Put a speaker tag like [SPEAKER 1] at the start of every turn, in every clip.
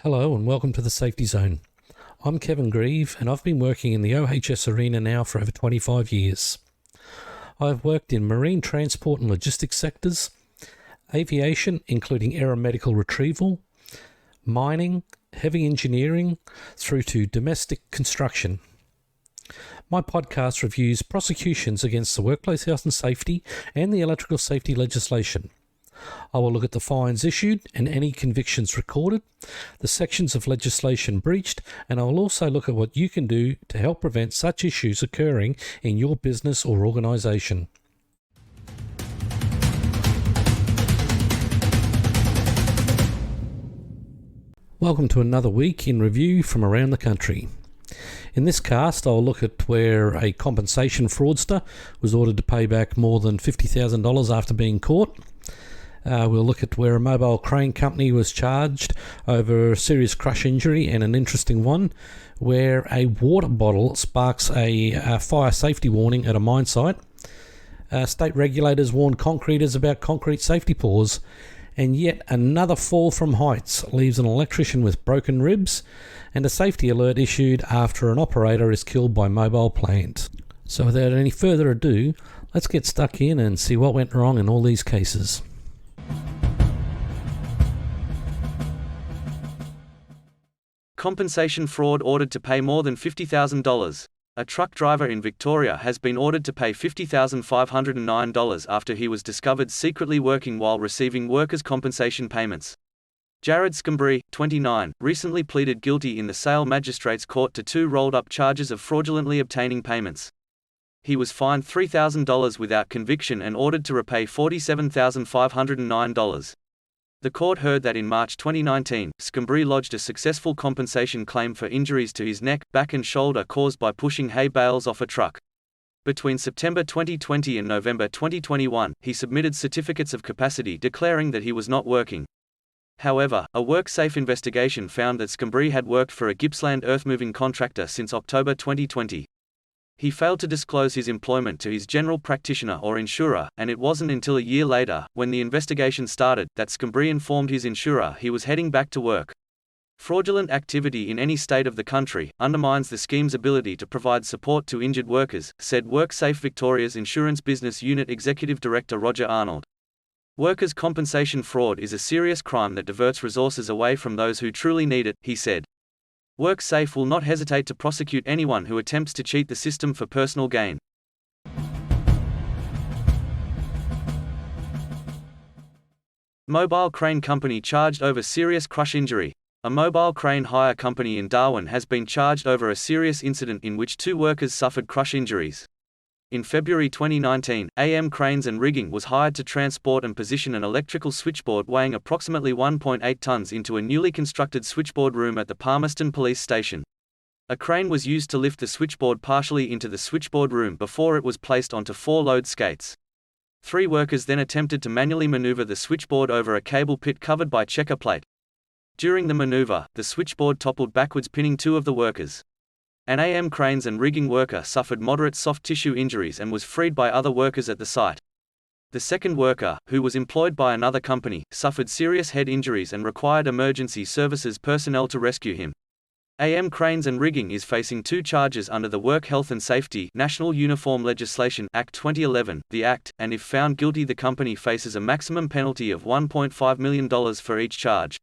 [SPEAKER 1] Hello and welcome to the Safety Zone. I'm Kevin Grieve and I've been working in the OHS arena now for over 25 years. I've worked in marine transport and logistics sectors, aviation including aeromedical retrieval, mining, heavy engineering, through to domestic construction. My podcast reviews prosecutions against the workplace health and safety and the electrical safety legislation. I will look at the fines issued and any convictions recorded, the sections of legislation breached, and I will also look at what you can do to help prevent such issues occurring in your business or organisation. Welcome to another week in review from around the country. In this cast, I'll look at where a compensation fraudster was ordered to pay back more than $50,000 after being caught. We'll look at where a mobile crane company was charged over a serious crush injury, and an interesting one where a water bottle sparks a fire safety warning at a mine site. State regulators warn concreters about concrete safety pours, and yet another fall from heights leaves an electrician with broken ribs, and a safety alert issued after an operator is killed by mobile plant. So without any further ado, let's get stuck in and see what went wrong in all these cases.
[SPEAKER 2] Compensation fraud ordered to pay more than $50,000. A truck driver in Victoria has been ordered to pay $50,509 after he was discovered secretly working while receiving workers' compensation payments. Jared Scambry, 29, recently pleaded guilty in the Sale Magistrates Court to 2 rolled-up charges of fraudulently obtaining payments. He was fined $3,000 without conviction and ordered to repay $47,509. The court heard that in March 2019, Scambry lodged a successful compensation claim for injuries to his neck, back and shoulder caused by pushing hay bales off a truck. Between September 2020 and November 2021, he submitted certificates of capacity declaring that he was not working. However, a WorkSafe investigation found that Scambry had worked for a Gippsland earthmoving contractor since October 2020. He failed to disclose his employment to his general practitioner or insurer, and it wasn't until a year later, when the investigation started, that Scambry informed his insurer he was heading back to work. Fraudulent activity in any state of the country undermines the scheme's ability to provide support to injured workers, said WorkSafe Victoria's Insurance Business Unit Executive Director Roger Arnold. Workers' compensation fraud is a serious crime that diverts resources away from those who truly need it, he said. WorkSafe will not hesitate to prosecute anyone who attempts to cheat the system for personal gain. Mobile crane company charged over serious crush injury. A mobile crane hire company in Darwin has been charged over a serious incident in which 2 workers suffered crush injuries. In February 2019, AM Cranes and Rigging was hired to transport and position an electrical switchboard weighing approximately 1.8 tonnes into a newly constructed switchboard room at the Palmerston Police Station. A crane was used to lift the switchboard partially into the switchboard room before it was placed onto 4 load skates. 3 workers then attempted to manually maneuver the switchboard over a cable pit covered by checker plate. During the maneuver, the switchboard toppled backwards, pinning 2 of the workers. An AM Cranes and Rigging worker suffered moderate soft tissue injuries and was freed by other workers at the site. The second worker, who was employed by another company, suffered serious head injuries and required emergency services personnel to rescue him. AM Cranes and Rigging is facing 2 charges under the Work Health and Safety National Uniform Legislation Act 2011, the Act, and if found guilty the company faces a maximum penalty of $1.5 million for each charge.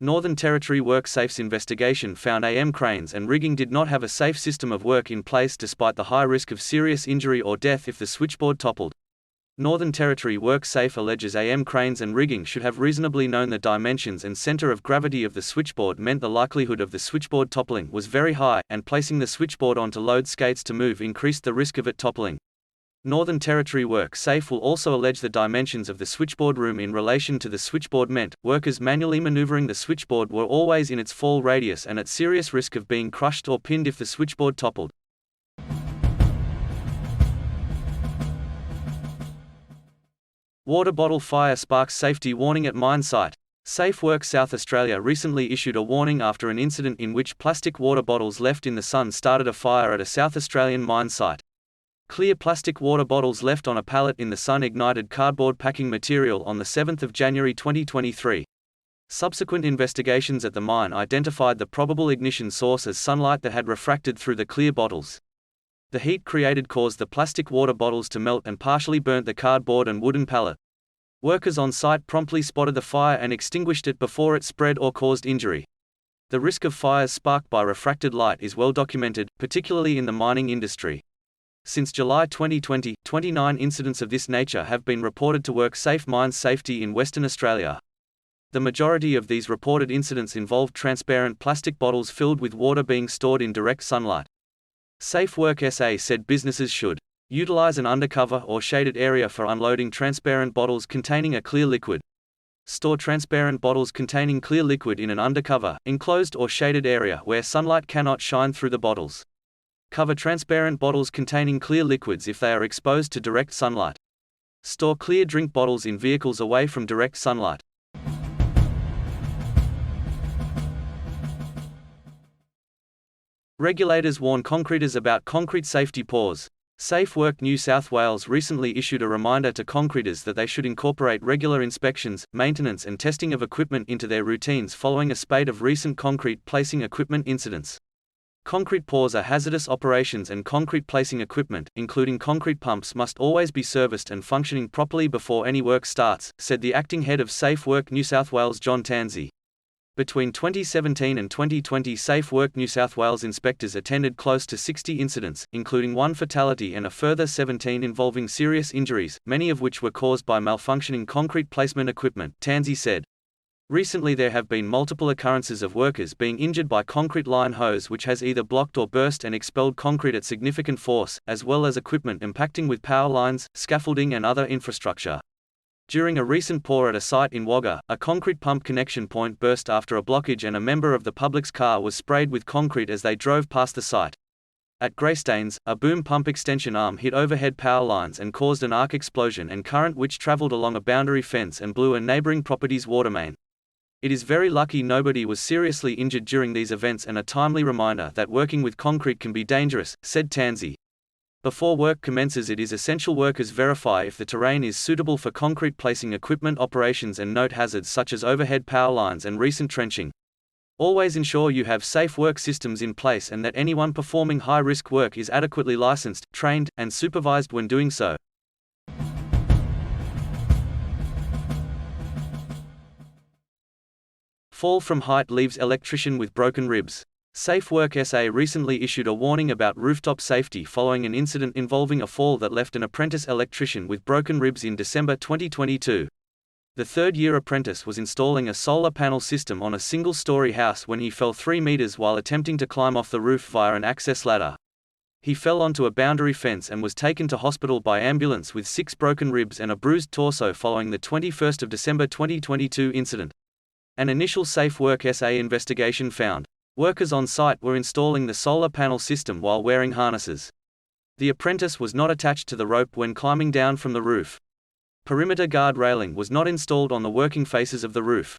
[SPEAKER 2] Northern Territory WorkSafe's investigation found AM Cranes and Rigging did not have a safe system of work in place despite the high risk of serious injury or death if the switchboard toppled. Northern Territory WorkSafe alleges AM Cranes and Rigging should have reasonably known the dimensions and center of gravity of the switchboard meant the likelihood of the switchboard toppling was very high, and placing the switchboard onto load skates to move increased the risk of it toppling. Northern Territory WorkSafe will also allege the dimensions of the switchboard room in relation to the switchboard meant workers manually maneuvering the switchboard were always in its fall radius and at serious risk of being crushed or pinned if the switchboard toppled. Water bottle fire sparks safety warning at mine site. Safe Work South Australia recently issued a warning after an incident in which plastic water bottles left in the sun started a fire at a South Australian mine site. Clear plastic water bottles left on a pallet in the sun ignited cardboard packing material on the 7th of January 2023. Subsequent investigations at the mine identified the probable ignition source as sunlight that had refracted through the clear bottles. The heat created caused the plastic water bottles to melt and partially burnt the cardboard and wooden pallet. Workers on site promptly spotted the fire and extinguished it before it spread or caused injury. The risk of fires sparked by refracted light is well documented, particularly in the mining industry. Since July 2020, 29 incidents of this nature have been reported to WorkSafe Mines Safety in Western Australia. The majority of these reported incidents involved transparent plastic bottles filled with water being stored in direct sunlight. Safe Work SA said businesses should utilize an undercover or shaded area for unloading transparent bottles containing a clear liquid. Store transparent bottles containing clear liquid in an undercover, enclosed or shaded area where sunlight cannot shine through the bottles. Cover transparent bottles containing clear liquids if they are exposed to direct sunlight. Store clear drink bottles in vehicles away from direct sunlight. Regulators warn concreters about concrete safety pause. Safe Work New South Wales recently issued a reminder to concreters that they should incorporate regular inspections, maintenance and testing of equipment into their routines following a spate of recent concrete placing equipment incidents. Concrete pours are hazardous operations and concrete placing equipment, including concrete pumps, must always be serviced and functioning properly before any work starts, said the acting head of Safe Work New South Wales John Tansey. Between 2017 and 2020, Safe Work New South Wales inspectors attended close to 60 incidents, including 1 fatality and a further 17 involving serious injuries, many of which were caused by malfunctioning concrete placement equipment, Tansey said. Recently there have been multiple occurrences of workers being injured by concrete line hose which has either blocked or burst and expelled concrete at significant force, as well as equipment impacting with power lines, scaffolding and other infrastructure. During a recent pour at a site in Wagga, a concrete pump connection point burst after a blockage and a member of the public's car was sprayed with concrete as they drove past the site. At Greystanes, a boom pump extension arm hit overhead power lines and caused an arc explosion and current which travelled along a boundary fence and blew a neighbouring property's water main. It is very lucky nobody was seriously injured during these events and a timely reminder that working with concrete can be dangerous, said Tansey. Before work commences, it is essential workers verify if the terrain is suitable for concrete placing equipment operations and note hazards such as overhead power lines and recent trenching. Always ensure you have safe work systems in place and that anyone performing high-risk work is adequately licensed, trained, and supervised when doing so. Fall from height leaves electrician with broken ribs. Safe Work SA recently issued a warning about rooftop safety following an incident involving a fall that left an apprentice electrician with broken ribs in December 2022. The third-year apprentice was installing a solar panel system on a single-story house when he fell 3 meters while attempting to climb off the roof via an access ladder. He fell onto a boundary fence and was taken to hospital by ambulance with 6 broken ribs and a bruised torso following the 21st of December 2022 incident. An initial Safe Work SA investigation found workers on site were installing the solar panel system while wearing harnesses. The apprentice was not attached to the rope when climbing down from the roof. Perimeter guard railing was not installed on the working faces of the roof.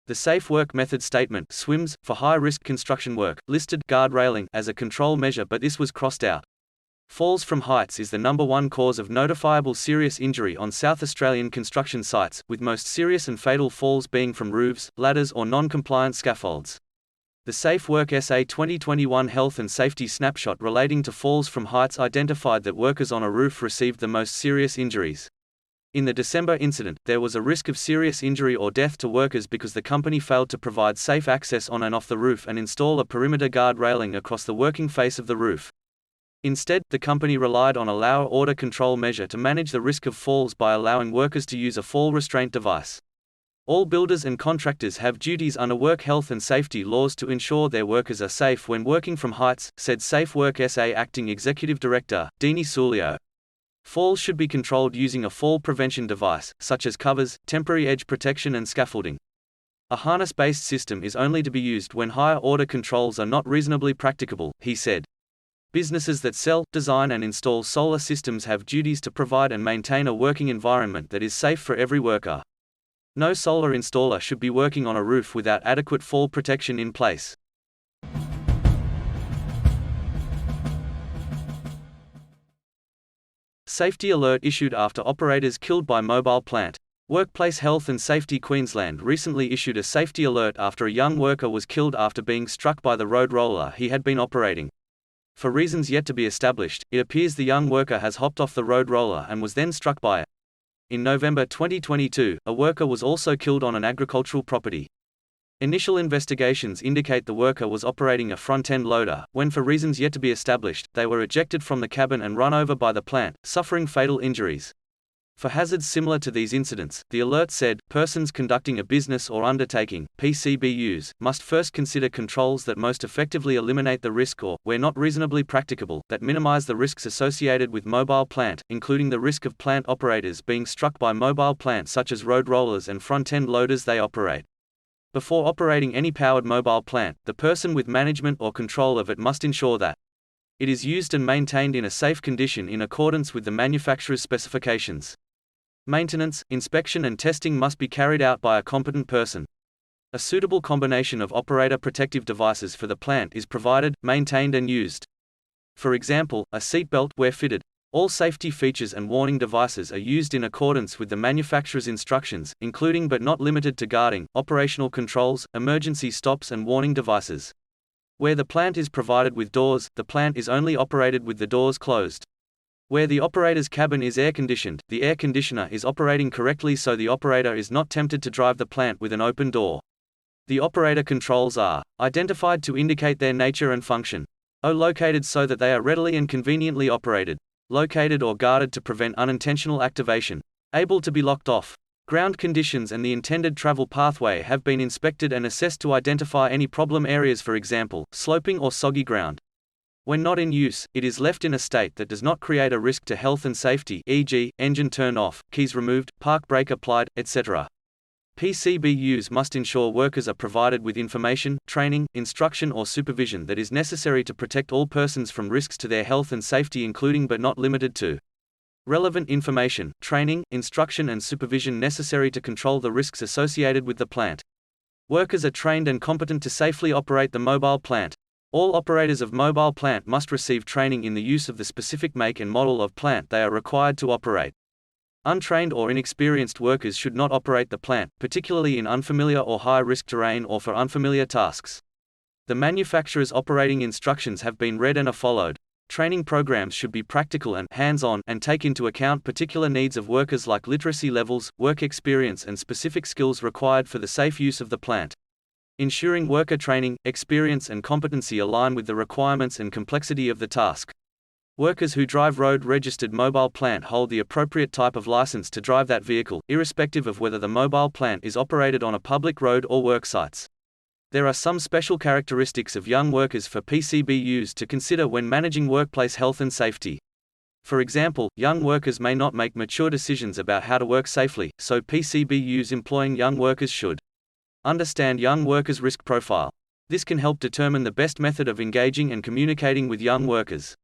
[SPEAKER 2] The Safe Work Method Statement (SWMS) for high-risk construction work listed guard railing as a control measure, but this was crossed out. Falls from heights is the #1 cause of notifiable serious injury on South Australian construction sites, with most serious and fatal falls being from roofs, ladders or non-compliant scaffolds. The Safe Work SA 2021 Health and Safety Snapshot relating to falls from heights identified that workers on a roof received the most serious injuries. In the December incident, there was a risk of serious injury or death to workers because the company failed to provide safe access on and off the roof and install a perimeter guard railing across the working face of the roof. Instead, the company relied on a lower order control measure to manage the risk of falls by allowing workers to use a fall restraint device. All builders and contractors have duties under work health and safety laws to ensure their workers are safe when working from heights, said Safe Work SA Acting Executive Director, Dini Sulio. Falls should be controlled using a fall prevention device, such as covers, temporary edge protection and scaffolding. A harness-based system is only to be used when higher-order controls are not reasonably practicable, he said. Businesses that sell, design and install solar systems have duties to provide and maintain a working environment that is safe for every worker. No solar installer should be working on a roof without adequate fall protection in place. Safety alert issued after operators killed by mobile plant. Workplace Health and Safety Queensland recently issued a safety alert after a young worker was killed after being struck by the road roller he had been operating. For reasons yet to be established, it appears the young worker has hopped off the road roller and was then struck by it. In November 2022, a worker was also killed on an agricultural property. Initial investigations indicate the worker was operating a front-end loader, when for reasons yet to be established, they were ejected from the cabin and run over by the plant, suffering fatal injuries. For hazards similar to these incidents, the alert said, persons conducting a business or undertaking, PCBUs, must first consider controls that most effectively eliminate the risk or, where not reasonably practicable, that minimize the risks associated with mobile plant, including the risk of plant operators being struck by mobile plant such as road rollers and front-end loaders they operate. Before operating any powered mobile plant, the person with management or control of it must ensure that it is used and maintained in a safe condition in accordance with the manufacturer's specifications. Maintenance, inspection and testing must be carried out by a competent person. A suitable combination of operator protective devices for the plant is provided, maintained and used. For example, a seatbelt where fitted. All safety features and warning devices are used in accordance with the manufacturer's instructions, including but not limited to guarding, operational controls, emergency stops and warning devices. Where the plant is provided with doors, the plant is only operated with the doors closed. Where the operator's cabin is air-conditioned, the air conditioner is operating correctly so the operator is not tempted to drive the plant with an open door. The operator controls are identified to indicate their nature and function. Located so that they are readily and conveniently operated. Located or guarded to prevent unintentional activation. Able to be locked off. Ground conditions and the intended travel pathway have been inspected and assessed to identify any problem areas, for example, sloping or soggy ground. When not in use, it is left in a state that does not create a risk to health and safety, e.g., engine turned off, keys removed, park brake applied, etc. PCBUs must ensure workers are provided with information, training, instruction or supervision that is necessary to protect all persons from risks to their health and safety, including but not limited to relevant information, training, instruction and supervision necessary to control the risks associated with the plant. Workers are trained and competent to safely operate the mobile plant. All operators of mobile plant must receive training in the use of the specific make and model of plant they are required to operate. Untrained or inexperienced workers should not operate the plant, particularly in unfamiliar or high-risk terrain or for unfamiliar tasks. The manufacturer's operating instructions have been read and are followed. Training programs should be practical and hands-on and take into account particular needs of workers like literacy levels, work experience and specific skills required for the safe use of the plant. Ensuring worker training, experience and competency align with the requirements and complexity of the task. Workers who drive road-registered mobile plant hold the appropriate type of license to drive that vehicle, irrespective of whether the mobile plant is operated on a public road or work sites. There are some special characteristics of young workers for PCBUs to consider when managing workplace health and safety. For example, young workers may not make mature decisions about how to work safely, so PCBUs employing young workers should understand young workers' risk profile. This can help determine the best method of engaging and communicating with young workers.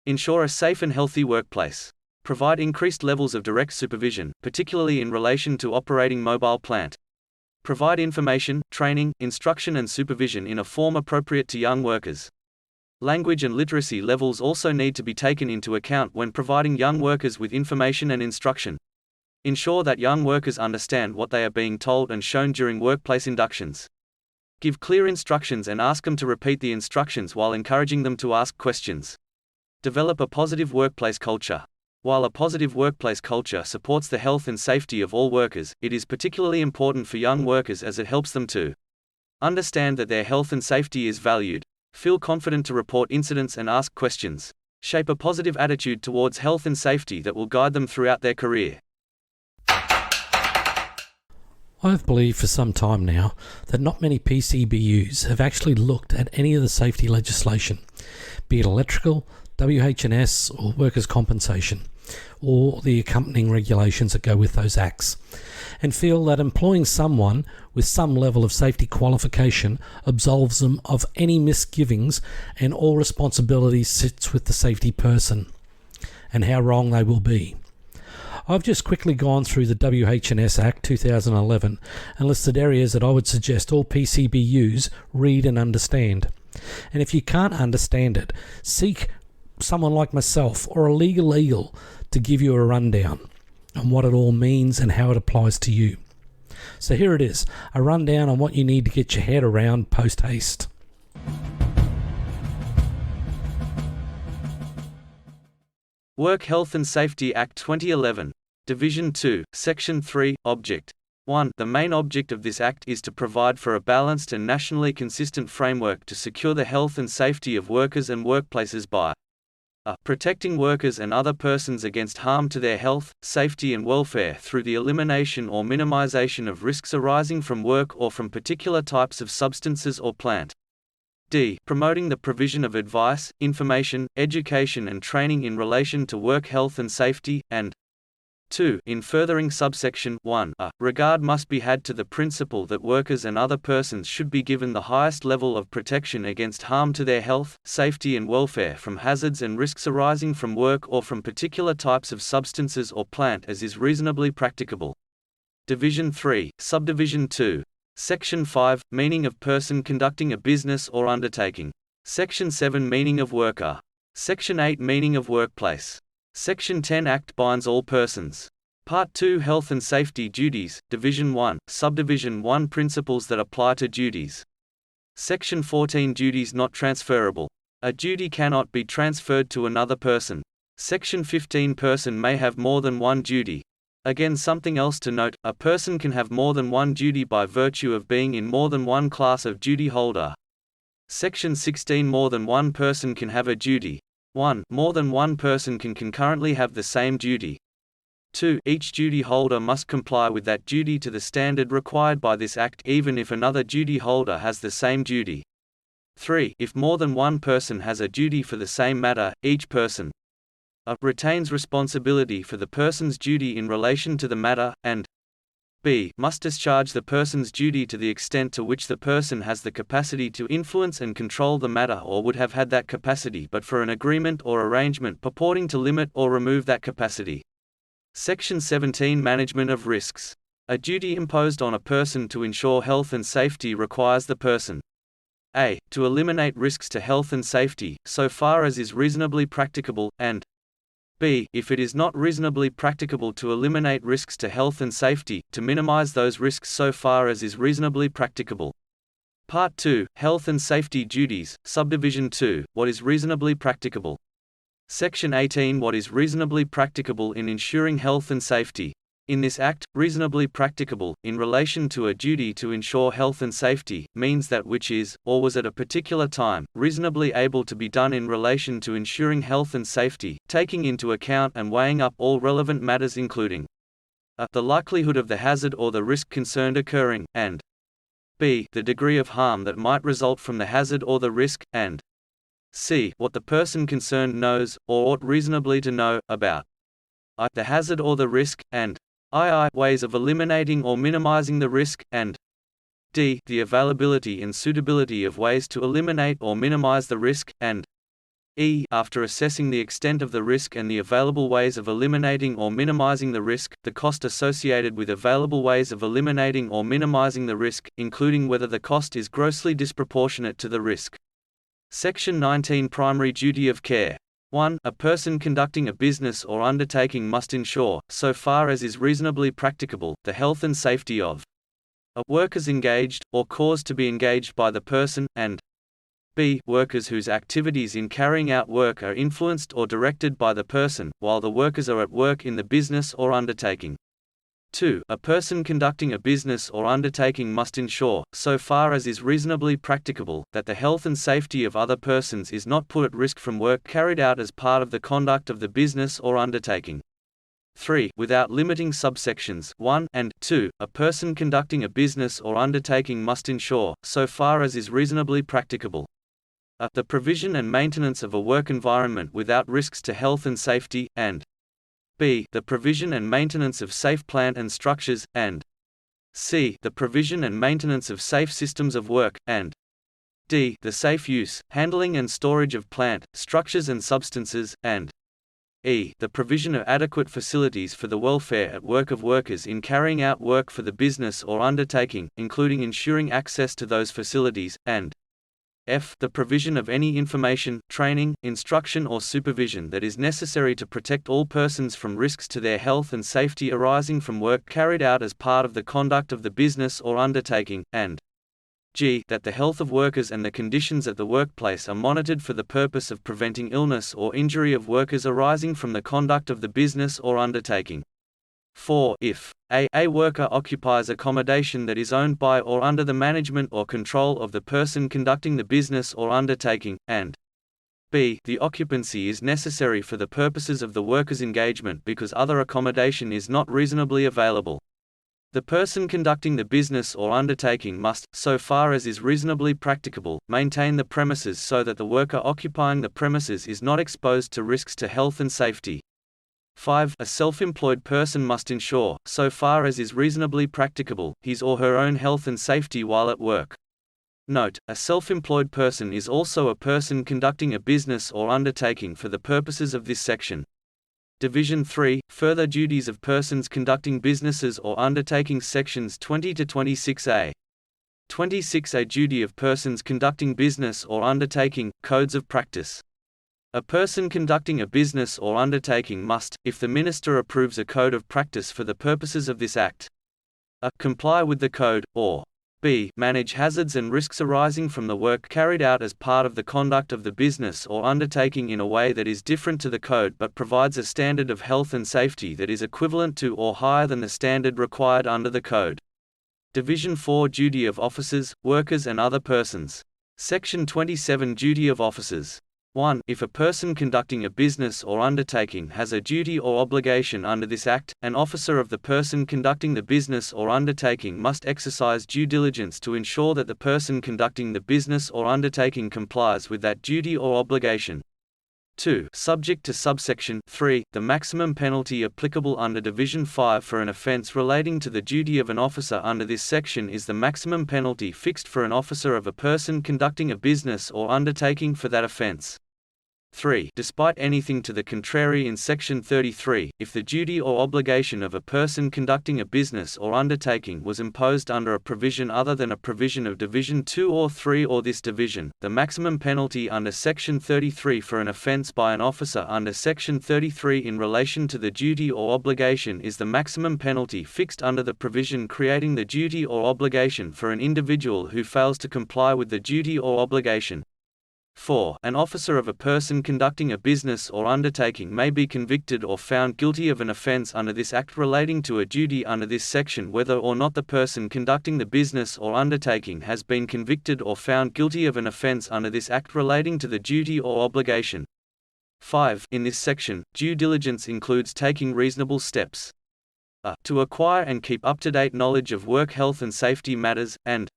[SPEAKER 2] Ensure a safe and healthy workplace. Provide increased levels of direct supervision, particularly in relation to operating mobile plant. Provide information, training, instruction and supervision in a form appropriate to young workers. Language and literacy levels also need to be taken into account when providing young workers with information and instruction. Ensure that young workers understand what they are being told and shown during workplace inductions. Give clear instructions and ask them to repeat the instructions while encouraging them to ask questions. Develop a positive workplace culture. While a positive workplace culture supports the health and safety of all workers, it is particularly important for young workers as it helps them to understand that their health and safety is valued, feel confident to report incidents and ask questions, shape a positive attitude towards health and safety that will guide them throughout their career.
[SPEAKER 1] I've believed for some time now that not many PCBUs have actually looked at any of the safety legislation, be it electrical, WH&S or workers' compensation, or the accompanying regulations that go with those acts, and feel that employing someone with some level of safety qualification absolves them of any misgivings and all responsibility sits with the safety person, and how wrong they will be. I've just quickly gone through the WH&S Act 2011 and listed areas that I would suggest all PCBUs read and understand. And if you can't understand it, seek someone like myself or a legal to give you a rundown. and what it all means and how it applies to you. So here it is, a rundown on what you need to get your head around post haste.
[SPEAKER 2] Work Health and Safety Act 2011. Division 2, Section 3, Object 1. The main object of this Act is to provide for a balanced and nationally consistent framework to secure the health and safety of workers and workplaces by protecting workers and other persons against harm to their health, safety and welfare through the elimination or minimization of risks arising from work or from particular types of substances or plant. D. Promoting the provision of advice, information, education and training in relation to work health and safety, and 2. In furthering subsection 1, regard must be had to the principle that workers and other persons should be given the highest level of protection against harm to their health, safety and welfare from hazards and risks arising from work or from particular types of substances or plant as is reasonably practicable. Division 3, Subdivision 2. Section 5, Meaning of person conducting a business or undertaking. Section 7, Meaning of worker. Section 8, Meaning of workplace. Section 10, Act binds all persons. Part 2, Health and Safety Duties, Division 1, Subdivision 1, Principles that apply to duties. Section 14, Duties not transferable. A duty cannot be transferred to another person. Section 15, Person may have more than one duty. Again, something else to note, a person can have more than one duty by virtue of being in more than one class of duty holder. Section 16, More than one person can have a duty. 1. More than one person can concurrently have the same duty. 2. Each duty holder must comply with that duty to the standard required by this Act even if another duty holder has the same duty. 3. If more than one person has a duty for the same matter, each person retains responsibility for the person's duty in relation to the matter, and b. must discharge the person's duty to the extent to which the person has the capacity to influence and control the matter or would have had that capacity but for an agreement or arrangement purporting to limit or remove that capacity. Section 17, Management of risks. A duty imposed on a person to ensure health and safety requires the person a. to eliminate risks to health and safety, so far as is reasonably practicable, and b. if it is not reasonably practicable to eliminate risks to health and safety, to minimize those risks so far as is reasonably practicable. Part 2, Health and Safety Duties, Subdivision 2, What is reasonably practicable. Section 18, What is reasonably practicable in ensuring health and safety. In this Act, reasonably practicable, in relation to a duty to ensure health and safety, means that which is, or was at a particular time, reasonably able to be done in relation to ensuring health and safety, taking into account and weighing up all relevant matters including the likelihood of the hazard or the risk concerned occurring, and b. the degree of harm that might result from the hazard or the risk, and c. what the person concerned knows, or ought reasonably to know, about the hazard or the risk, and ways of eliminating or minimizing the risk, and d. the availability and suitability of ways to eliminate or minimize the risk, and e. after assessing the extent of the risk and the available ways of eliminating or minimizing the risk, the cost associated with available ways of eliminating or minimizing the risk, including whether the cost is grossly disproportionate to the risk. Section 19, Primary duty of care. 1. A person conducting a business or undertaking must ensure, so far as is reasonably practicable, the health and safety of workers engaged, or caused to be engaged by the person, and b. workers whose activities in carrying out work are influenced or directed by the person, while the workers are at work in the business or undertaking. 2. A person conducting a business or undertaking must ensure, so far as is reasonably practicable, that the health and safety of other persons is not put at risk from work carried out as part of the conduct of the business or undertaking. 3. Without limiting subsections 1 and 2, a person conducting a business or undertaking must ensure, so far as is reasonably practicable, the provision and maintenance of a work environment without risks to health and safety, and b. the provision and maintenance of safe plant and structures, and c. the provision and maintenance of safe systems of work, and d. the safe use, handling and storage of plant, structures and substances, and e. the provision of adequate facilities for the welfare at work of workers in carrying out work for the business or undertaking, including ensuring access to those facilities, and f. The provision of any information, training, instruction or supervision that is necessary to protect all persons from risks to their health and safety arising from work carried out as part of the conduct of the business or undertaking, and g. That the health of workers and the conditions at the workplace are monitored for the purpose of preventing illness or injury of workers arising from the conduct of the business or undertaking. 4. If a worker occupies accommodation that is owned by or under the management or control of the person conducting the business or undertaking, and b. The occupancy is necessary for the purposes of the worker's engagement because other accommodation is not reasonably available. The person conducting the business or undertaking must, so far as is reasonably practicable, maintain the premises so that the worker occupying the premises is not exposed to risks to health and safety. 5. A self-employed person must ensure, so far as is reasonably practicable, his or her own health and safety while at work. Note: a self-employed person is also a person conducting a business or undertaking for the purposes of this section. Division 3, Further duties of persons conducting businesses or undertakings, sections 20 to 26a. 26a Duty of persons conducting business or undertaking, Codes of practice. A person conducting a business or undertaking must, if the minister approves a code of practice for the purposes of this act, a. Comply with the code, or b. Manage hazards and risks arising from the work carried out as part of the conduct of the business or undertaking in a way that is different to the code but provides a standard of health and safety that is equivalent to or higher than the standard required under the code. Division 4 Duty of officers, workers and other persons. Section 27 Duty of officers. 1. If a person conducting a business or undertaking has a duty or obligation under this Act, an officer of the person conducting the business or undertaking must exercise due diligence to ensure that the person conducting the business or undertaking complies with that duty or obligation. 2. Subject to subsection 3, the maximum penalty applicable under Division 5 for an offence relating to the duty of an officer under this section is the maximum penalty fixed for an officer of a person conducting a business or undertaking for that offence. 3. Despite anything to the contrary in Section 33, if the duty or obligation of a person conducting a business or undertaking was imposed under a provision other than a provision of Division 2 or 3 or this division, the maximum penalty under Section 33 for an offence by an officer under Section 33 in relation to the duty or obligation is the maximum penalty fixed under the provision creating the duty or obligation for an individual who fails to comply with the duty or obligation. 4. An officer of a person conducting a business or undertaking may be convicted or found guilty of an offence under this Act relating to a duty under this section whether or not the person conducting the business or undertaking has been convicted or found guilty of an offence under this Act relating to the duty or obligation. 5. In this section, due diligence includes taking reasonable steps a. To acquire and keep up-to-date knowledge of work health and safety matters, and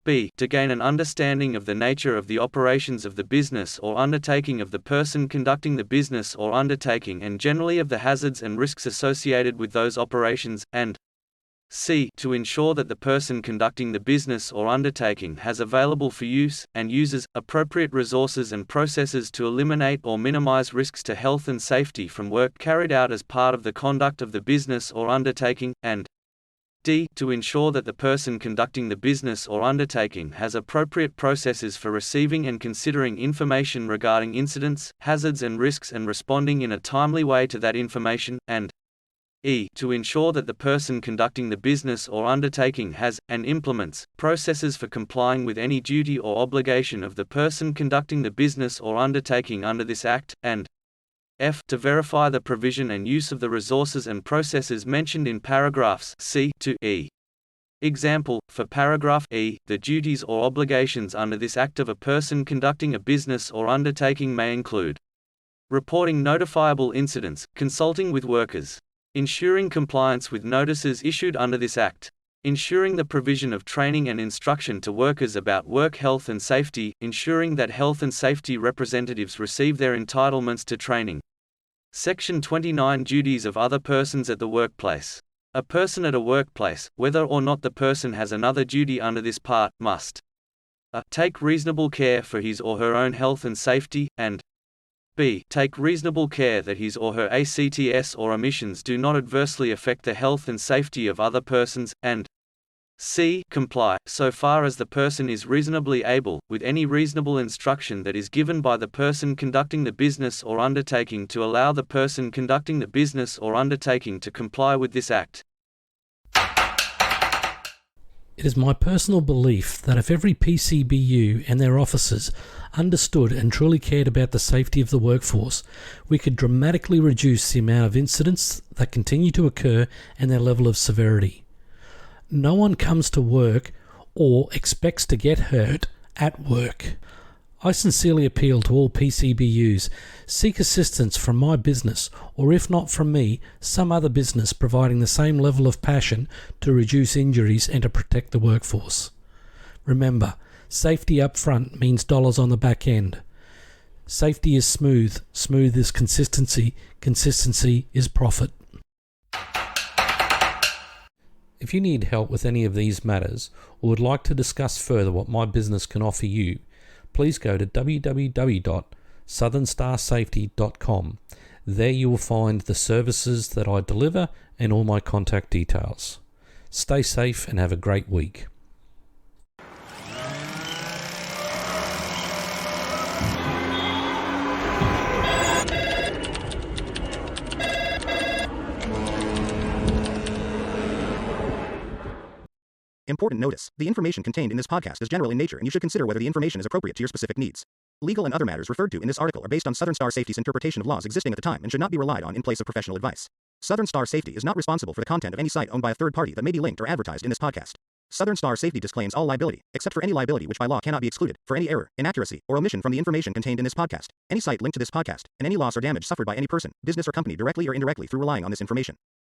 [SPEAKER 2] b. To gain an understanding of the nature of the operations of the business or undertaking of the person conducting the business or undertaking and generally of the hazards and risks associated with those operations, and c. To ensure that the person conducting the business or undertaking has available for use, and uses, appropriate resources and processes to eliminate or minimize risks to health and safety from work carried out as part of the conduct of the business or undertaking, and d. To ensure that the person conducting the business or undertaking has appropriate processes for receiving and considering information regarding incidents, hazards and risks and responding in a timely way to that information, and e. To ensure that the person conducting the business or undertaking has, and implements, processes for complying with any duty or obligation of the person conducting the business or undertaking under this Act, and f. To verify the provision and use of the resources and processes mentioned in paragraphs c to e. Example, for paragraph e, the duties or obligations under this Act of a person conducting a business or undertaking may include reporting notifiable incidents, consulting with workers, ensuring compliance with notices issued under this Act, ensuring the provision of training and instruction to workers about work health and safety, ensuring that health and safety representatives receive their entitlements to training. Section 29 Duties of other persons at the workplace. A person at a workplace, whether or not the person has another duty under this part, must a. Take reasonable care for his or her own health and safety, and b. Take reasonable care that his or her acts or omissions do not adversely affect the health and safety of other persons, and c. Comply, so far as the person is reasonably able, with any reasonable instruction that is given by the person conducting the business or undertaking to allow the person conducting the business or undertaking to comply with this act.
[SPEAKER 1] It is my personal belief that if every PCBU and their officers understood and truly cared about the safety of the workforce, we could dramatically reduce the amount of incidents that continue to occur and their level of severity. No one comes to work or expects to get hurt at work. I sincerely appeal to all PCBUs, seek assistance from my business, or if not from me, some other business providing the same level of passion to reduce injuries and to protect the workforce. Remember, safety up front means dollars on the back end. Safety is smooth, smooth is consistency, consistency is profit. If you need help with any of these matters or would like to discuss further what my business can offer you, please go to www.southernstarsafety.com. There you will find the services that I deliver and all my contact details. Stay safe and have a great week.
[SPEAKER 3] Important notice: the information contained in this podcast is general in nature and you should consider whether the information is appropriate to your specific needs. Legal and other matters referred to in this article are based on Southern Star Safety's interpretation of laws existing at the time and should not be relied on in place of professional advice. Southern Star Safety is not responsible for the content of any site owned by a third party that may be linked or advertised in this podcast. Southern Star Safety disclaims all liability, except for any liability which by law cannot be excluded, for any error, inaccuracy, or omission from the information contained in this podcast, any site linked to this podcast, and any loss or damage suffered by any person, business or company directly or indirectly through relying on this information.